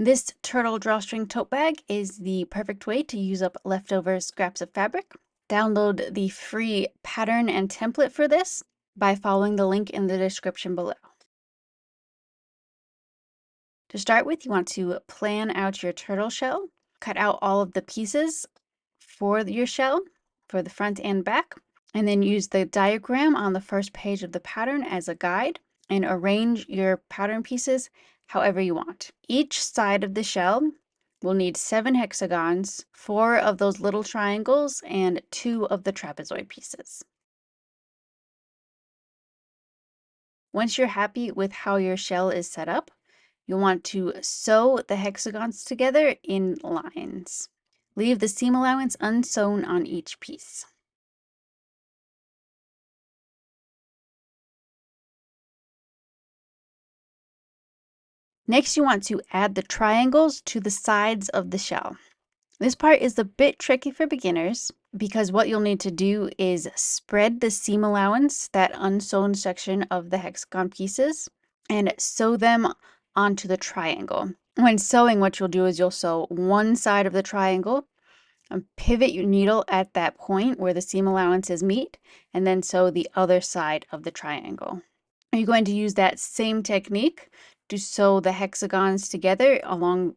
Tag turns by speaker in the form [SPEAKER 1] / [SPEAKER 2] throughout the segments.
[SPEAKER 1] This turtle drawstring tote bag is the perfect way to use up leftover scraps of fabric. Download the free pattern and template for this by following the link in the description below. To start with, you want to plan out your turtle shell. Cut out all of the pieces for your shell, for the front and back, and then use the diagram on the first page of the pattern as a guide and arrange your pattern pieces however you want. Each side of the shell will need 7 hexagons, 4 of those little triangles, and 2 of the trapezoid pieces. Once you're happy with how your shell is set up, you'll want to sew the hexagons together in lines. Leave the seam allowance unsewn on each piece. Next, you want to add the triangles to the sides of the shell. This part is a bit tricky for beginners because what you'll need to do is spread the seam allowance, that unsewn section of the hexagon pieces, and sew them onto the triangle. When sewing, what you'll do is you'll sew one side of the triangle and pivot your needle at that point where the seam allowances meet, and then sew the other side of the triangle. You're going to use that same technique to sew the hexagons together along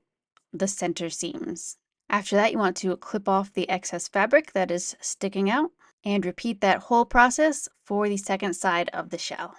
[SPEAKER 1] the center seams. After that, you want to clip off the excess fabric that is sticking out and repeat that whole process for the second side of the shell.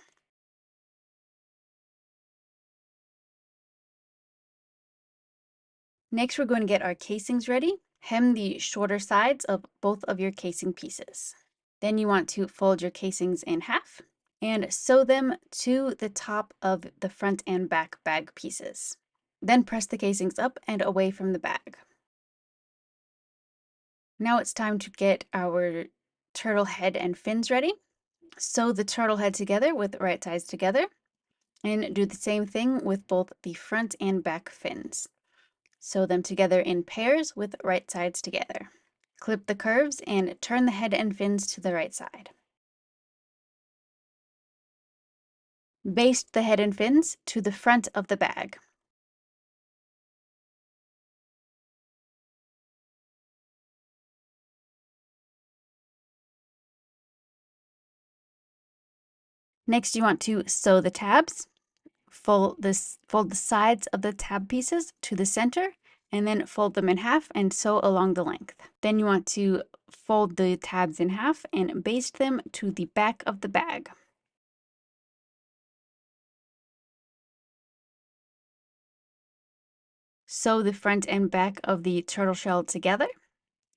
[SPEAKER 1] Next, we're going to get our casings ready. Hem the shorter sides of both of your casing pieces. Then you want to fold your casings in half and sew them to the top of the front and back bag pieces. Then press the casings up and away from the bag. Now it's time to get our turtle head and fins ready. Sew the turtle head together with the right sides together and do the same thing with both the front and back fins. Sew them together in pairs with right sides together. Clip the curves and turn the head and fins to the right side. Baste the head and fins to the front of the bag. Next, you want to sew the tabs. Fold the sides of the tab pieces to the center and then fold them in half and sew along the length. Then you want to fold the tabs in half and baste them to the back of the bag. Sew the front and back of the turtle shell together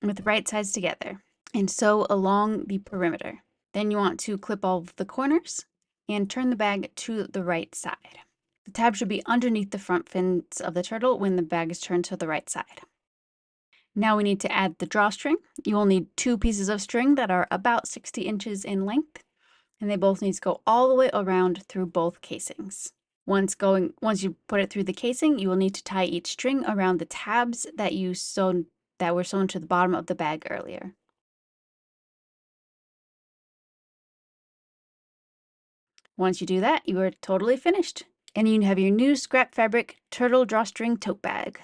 [SPEAKER 1] with right sides together and sew along the perimeter. Then you want to clip all of the corners and turn the bag to the right side. The tab should be underneath the front fins of the turtle when the bag is turned to the right side. Now we need to add the drawstring. You will need 2 pieces of string that are about 60 inches in length, and they both need to go all the way around through both casings. Once you put it through the casing, you will need to tie each string around the tabs that were sewn to the bottom of the bag earlier. Once you do that, you are totally finished, and you have your new scrap fabric turtle drawstring tote bag.